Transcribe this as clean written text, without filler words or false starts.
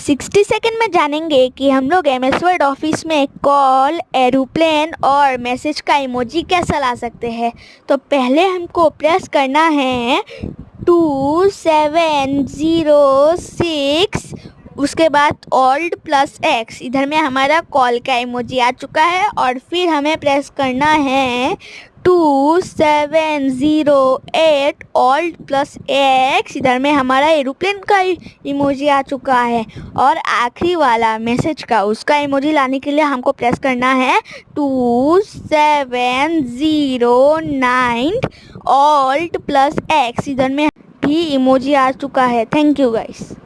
60 second में जानेंगे कि हम लोग MS वर्ड ऑफिस में कॉल, एरोप्लेन और मैसेज का इमोजी कैसा ला सकते हैं। तो पहले हमको प्रेस करना है 2706, उसके बाद Alt+X। इधर में हमारा कॉल का इमोजी आ चुका है और फिर हमें प्रेस करना है 2708 Alt+X। इधर में हमारा एरोप्लेन का इमोजी आ चुका है और आखिरी वाला मैसेज का उसका इमोजी लाने के लिए हमको प्रेस करना है 2709 Alt+X। इधर में भी इमोजी आ चुका है। Thank you guys.